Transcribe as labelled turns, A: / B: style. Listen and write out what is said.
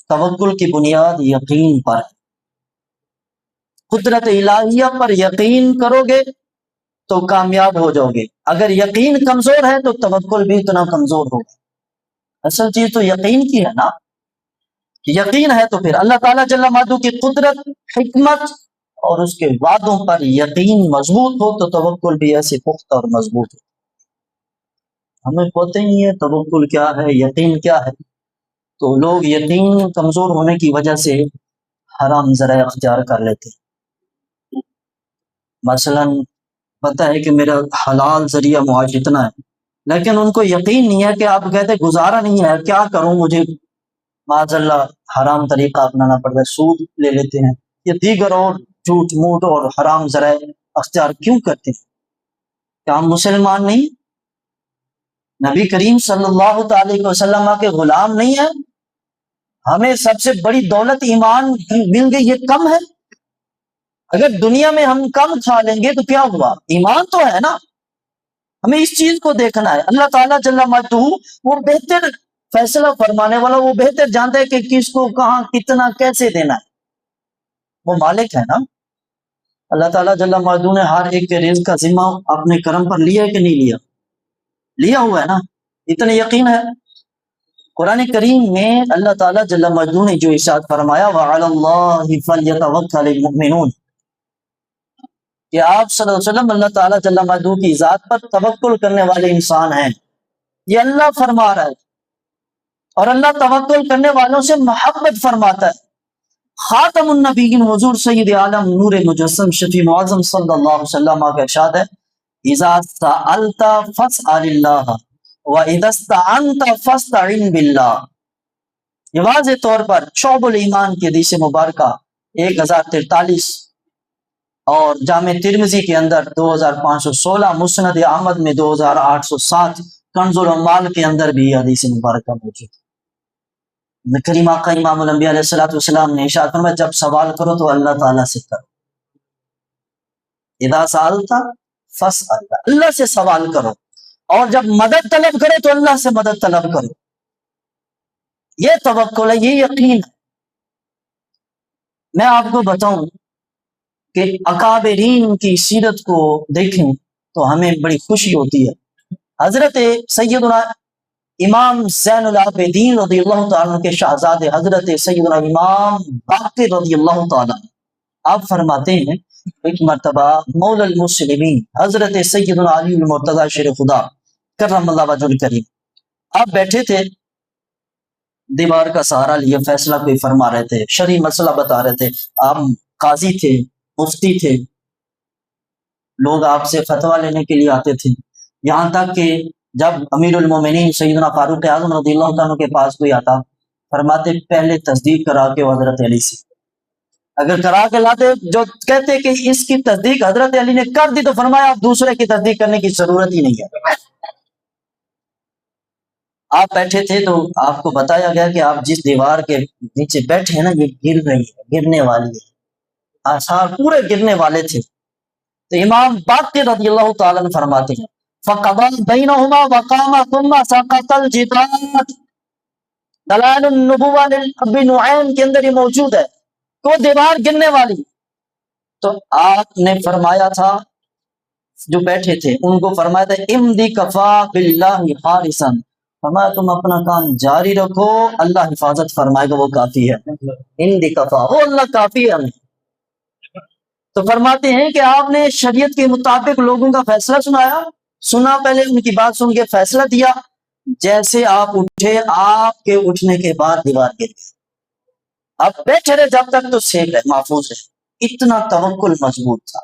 A: توکل کی بنیاد یقین پر ہے۔ قدرت الہیہ پر یقین کرو گے تو کامیاب ہو جاؤ گے، اگر یقین کمزور ہے تو توکل بھی اتنا کمزور ہوگا۔ اصل چیز تو یقین کی ہے نا، یقین ہے تو پھر اللہ تعالیٰ جل مادو کی قدرت، حکمت اور اس کے وعدوں پر یقین مضبوط ہو تو توکل بھی ایسے پختہ اور مضبوط ہو۔ ہمیں پتہ ہی نہیں ہے توکل کیا ہے، یقین کیا ہے، تو لوگ یقین کمزور ہونے کی وجہ سے حرام ذرائع اختیار کر لیتے۔ مثلا پتہ ہے کہ میرا حلال ذریعہ معاش اتنا ہے، لیکن ان کو یقین نہیں ہے کہ آپ کہتے گزارا نہیں ہے، کیا کروں، مجھے معاذ اللہ حرام طریقہ اپنانا پڑتا ہے، سود لے لیتے ہیں، یہ دیگر اور جھوٹ موٹ اور حرام ذرائع اختیار کیوں کرتے ہیں؟ کیا ہم مسلمان نہیں، نبی کریم صلی اللہ تعالی علیہ وسلم کے غلام نہیں ہیں؟ ہمیں سب سے بڑی دولت ایمان مل گئی، یہ کم ہے؟ اگر دنیا میں ہم کم کھا لیں گے تو کیا ہوا، ایمان تو ہے نا۔ ہمیں اس چیز کو دیکھنا ہے۔ اللہ تعالیٰ جل مجدہ وہ بہتر فیصلہ فرمانے والا، وہ بہتر جانتا ہے کہ کس کو کہاں کتنا کیسے دینا ہے، وہ مالک ہے نا۔ اللہ تعالیٰ جل مجدہ نے ہر ایک کے رزق کا ذمہ اپنے کرم پر لیا ہے کہ نہیں لیا؟ لیا ہوا ہے نا، اتنا یقین ہے۔ قرآن کریم میں اللہ تعالیٰ جل مجدہ نے جو ارشاد فرمایا وَعَلَى اللَّهِ فَلْيَتَوَكَّلِ الْمُؤْمِنُونَ، کہ آپ صلی اللہ علیہ وسلم اللہ تعالیٰ جل مجدہ کی ذات پر توکل کرنے والے انسان ہیں، یہ اللہ فرما رہا ہے، اور اللہ توکل کرنے والوں سے محبت فرماتا ہے۔ خاتم النبیین حضور سید عالم نور مجسم شفیع معظم صلی اللہ علیہ وسلم کا ارشاد ہے اذا سألت فاسأل اللہ واذا استعنت فاستعن باللہ۔ یہ واضح طور پر شعب الایمان کی حدیث مبارکہ 1043 اور جامع ترمذی کے اندر 2516، مسند احمد میں 2807، کنز العمال کے اندر بھی یہ حدیث مبارکہ موجود ہے۔ کریم آقا امام الانبیاء علیہ الصلوۃ والسلام نے ارشاد فرمایا جب سوال کرو تو اللہ تعالیٰ سے کرو، اذا سألت فاسأل، اللہ سے سوال کرو، اور جب مدد طلب کرے تو اللہ سے مدد طلب کرو۔ یہ توکل ہے، یہ یقین ہے۔ میں آپ کو بتاؤں کہ اکابرین کی سیرت کو دیکھیں تو ہمیں بڑی خوشی ہوتی ہے۔ حضرت سیدنا امام زین العابدین رضی اللہ تعالیٰ عنہ کے شہزادے حضرت سیدنا امام باقر رضی اللہ تعالیٰ عنہ، آپ فرماتے ہیں ایک مرتبہ مولا المسلمین حضرت سیدنا علی المرتضی شیر خدا کرم اللہ وجہ الکریم، آپ بیٹھے تھے، دیوار کا سہارا لیے فیصلہ کوئی فرما رہے تھے، شرعی مسئلہ بتا رہے تھے، آپ قاضی تھے، مفتی تھے، لوگ آپ سے فتویٰ لینے کے لیے آتے تھے، یہاں تک کہ جب امیر المومنین سیدنا فاروق اعظم رضی اللہ تعالیٰ کے پاس کوئی آتا، فرماتے پہلے تصدیق کرا کے حضرت علی سے، اگر کرا کے لاتے جو کہتے کہ اس کی تصدیق حضرت علی نے کر دی تو فرمایا آپ دوسرے کی تصدیق کرنے کی ضرورت ہی نہیں ہے۔ آپ بیٹھے تھے تو آپ کو بتایا گیا کہ آپ جس دیوار کے نیچے بیٹھے ہیں نا یہ گر رہی ہے، گرنے والی ہے، آثار پورے گرنے والے تھے۔ تو امام باقر رضی اللہ تعالیٰ عنہ فرماتے ہیں فَقَضَى بَيْنَهُمَا وَقَامَ ثُمَّ سَقَطَ الْجِدَارُ، دلائل النبوہ ابن نعیم کے اندر یہ موجود ہے کہ وہ دیوار گرنے والی، تو آپ نے فرمایا تھا جو بیٹھے تھے ان کو فرمایا تھا امضِ کفا باللہ حارسا، فرمایا تم اپنا کام جاری رکھو، اللہ حفاظت فرمائے گا، وہ کافی ہے، امضِ کفا، وہ اللہ کافی ہے ہمیں۔ تو فرماتے ہیں کہ آپ نے شریعت کے مطابق لوگوں کا فیصلہ سنا، پہلے ان کی بات سن کے فیصلہ دیا، جیسے آپ اٹھے آپ کے اٹھنے کے بعد دیوار گر گئی، آپ بیٹھے رہے جب تک تو سیف ہے، محفوظ ہے، اتنا توکل مضبوط تھا۔